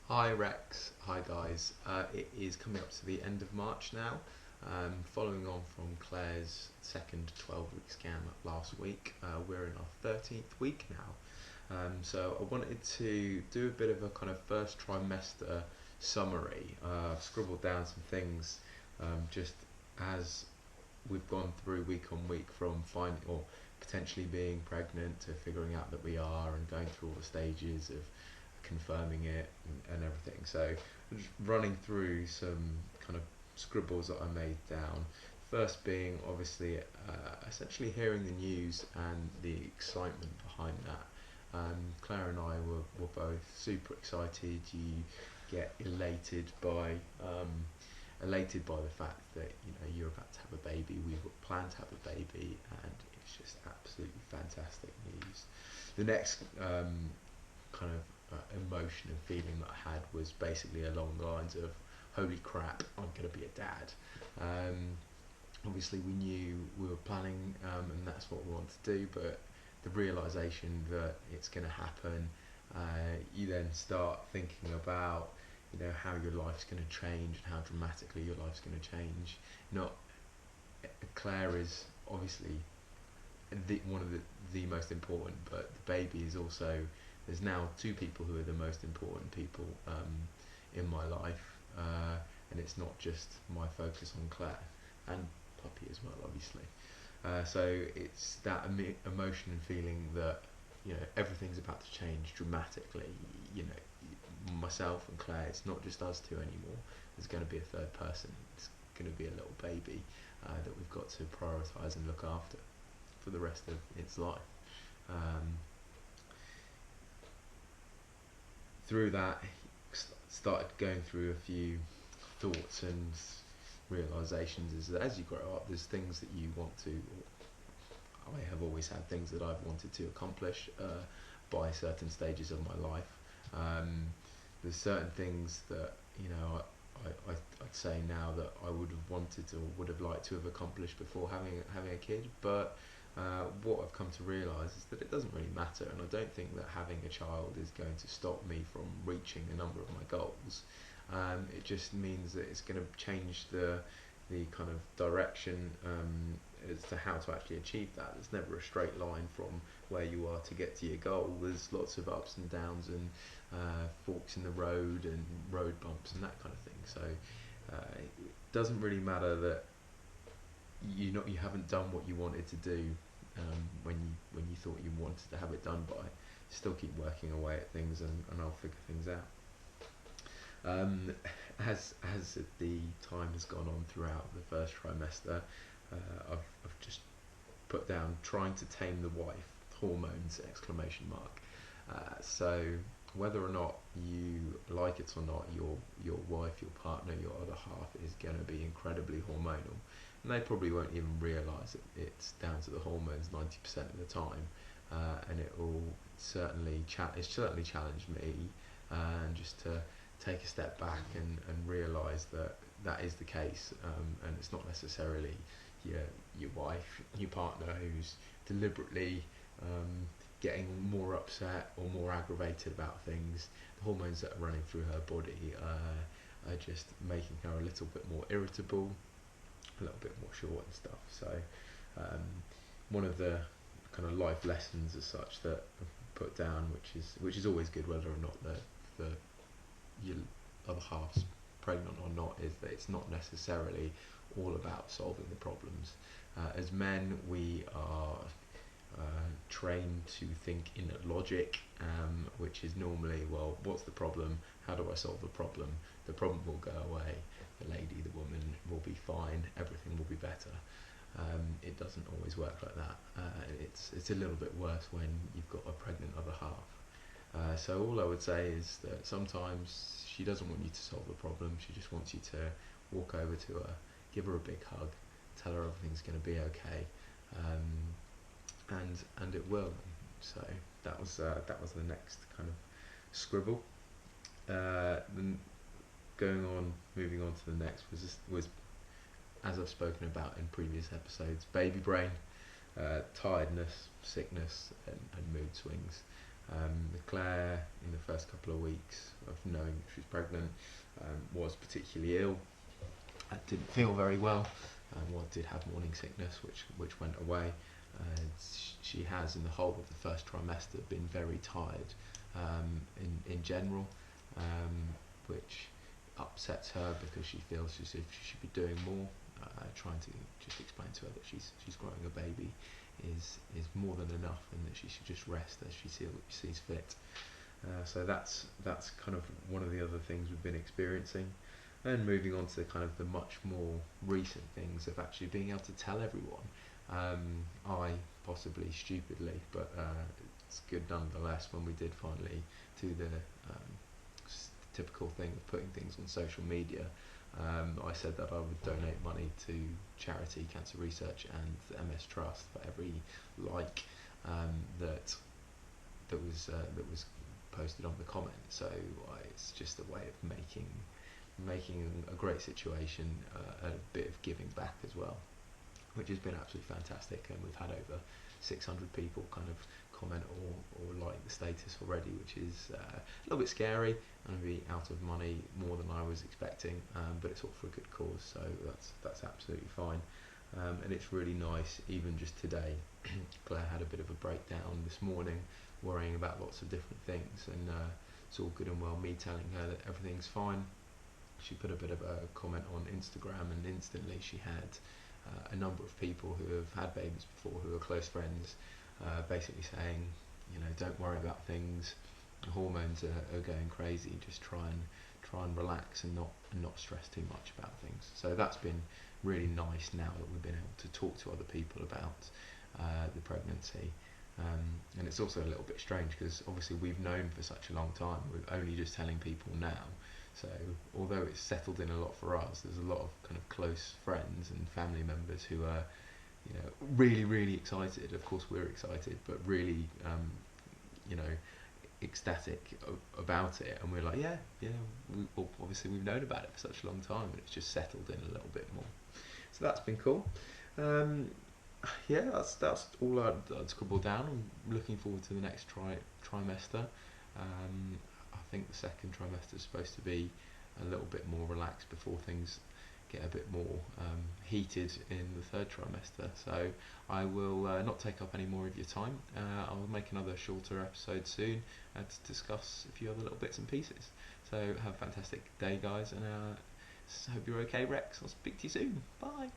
Hi Rex, hi guys. It is coming up to the end of March now, following on from Claire's second 12-week scan last week. We're in our 13th week now, so I wanted to do a bit of a kind of first trimester summary. I've scribbled down some things just as we've gone through week on week from finding or potentially being pregnant to figuring out that we are and going through all the stages of confirming it and everything. So just running through some kind of scribbles that I made down. First being obviously essentially hearing the news and the excitement behind that. Claire and I were both super excited. You get elated by the fact that you're about to have a baby. We planned to have a baby, and it's just absolutely fantastic news. The next kind of emotion and feeling that I had was basically along the lines of, holy crap, I'm going to be a dad. Obviously we knew we were planning and that's what we wanted to do, but the realisation that it's going to happen, you then start thinking about how your life's going to change and how dramatically your life's going to change. Not Claire is obviously one of the most important, but the baby is also, there's now two people who are the most important people in my life, and it's not just my focus on Claire and puppy as well, obviously. So it's that emotion and feeling that everything's about to change dramatically. Myself and Claire, it's not just us two anymore. There's going to be a third person. It's going to be a little baby that we've got to prioritise and look after for the rest of its life. Through that, started going through a few thoughts and realizations. Is that as you grow up, there's things that you want to, or I have always had things that I've wanted to accomplish by certain stages of my life. There's certain things that I'd say now that I would have wanted or would have liked to have accomplished before having a kid, but what I've come to realise is that it doesn't really matter, and I don't think that having a child is going to stop me from reaching a number of my goals. It just means that it's going to change the kind of direction as to how to actually achieve that. There's never a straight line from where you are to get to your goal. There's lots of ups and downs and forks in the road and road bumps and that kind of thing. So it doesn't really matter that you haven't done what you wanted to do when you thought you wanted to have it done by. Still keep working away at things, and I'll figure things out. As the time has gone on throughout the first trimester, I've just put down trying to tame the wife, hormones, exclamation mark. So whether or not you like it or not, your wife, your partner, your other half is going to be incredibly hormonal, and they probably won't even realise it's down to the hormones 90% of the time, and it will certainly challenged me, and just to take a step back and realise that is the case, and it's not necessarily your wife, your partner who's deliberately getting more upset or more aggravated about things. The hormones that are running through her body are just making her a little bit more irritable, a little bit more short and stuff. So one of the kind of life lessons as such that I've put down, which is always good whether or not your other half's pregnant or not, is that it's not necessarily all about solving the problems. As men, we are trained to think in logic, which is normally, well, what's the problem? How do I solve the problem? The problem will go away. The lady, the woman will be fine. Everything will be better. It doesn't always work like that. It's a little bit worse when you've got a pregnant other half. So all I would say is that sometimes she doesn't want you to solve the problem. She just wants you to walk over to her, give her a big hug, tell her everything's going to be okay, and it will. So that was the next kind of scribble. Then moving on to the next was as I've spoken about in previous episodes, baby brain, tiredness, sickness, and mood swings. Claire, in the first couple of weeks of knowing she was pregnant, was particularly ill. Didn't feel very well. Did have morning sickness, which went away. She has, in the whole of the first trimester, been very tired in general, which upsets her because she feels as if she should be doing more. Trying to just explain to her that she's growing a baby is more than enough, and that she should just rest as she sees fit. So that's kind of one of the other things we've been experiencing. And moving on to kind of the much more recent things of actually being able to tell everyone. I possibly stupidly, but it's good nonetheless, when we did finally do the typical thing of putting things on social media. I said that I would donate money to charity, Cancer Research, and the MS Trust for every like that was posted on the comment. So it's just a way of making a great situation a bit of giving back as well, which has been absolutely fantastic. And we've had over 600 people kind of comment or like the status already, which is a little bit scary, and be out of money more than I was expecting, but it's all for a good cause, so that's absolutely fine. And it's really nice, even just today. Claire had a bit of a breakdown this morning, worrying about lots of different things, and it's all good and well me telling her that everything's fine. She put a bit of a comment on Instagram, and instantly she had a number of people who have had babies before, who are close friends, basically saying, don't worry about things. The hormones are going crazy. Just try and relax and not stress too much about things. So that's been really nice now that we've been able to talk to other people about the pregnancy. And it's also a little bit strange because obviously we've known for such a long time. We're only just telling people now. So although it's settled in a lot for us, there's a lot of kind of close friends and family members who are, really, really excited. Of course we're excited, but really, ecstatic about it. And we're like, obviously we've known about it for such a long time, and it's just settled in a little bit more. So that's been cool. That's all I'd scribble down. I'm looking forward to the next trimester. I think the second trimester is supposed to be a little bit more relaxed before things get a bit more heated in the third trimester. So I will not take up any more of your time. I'll make another shorter episode soon to discuss a few other little bits and pieces. So have a fantastic day, guys, and hope you're okay, Rex. I'll speak to you soon. Bye.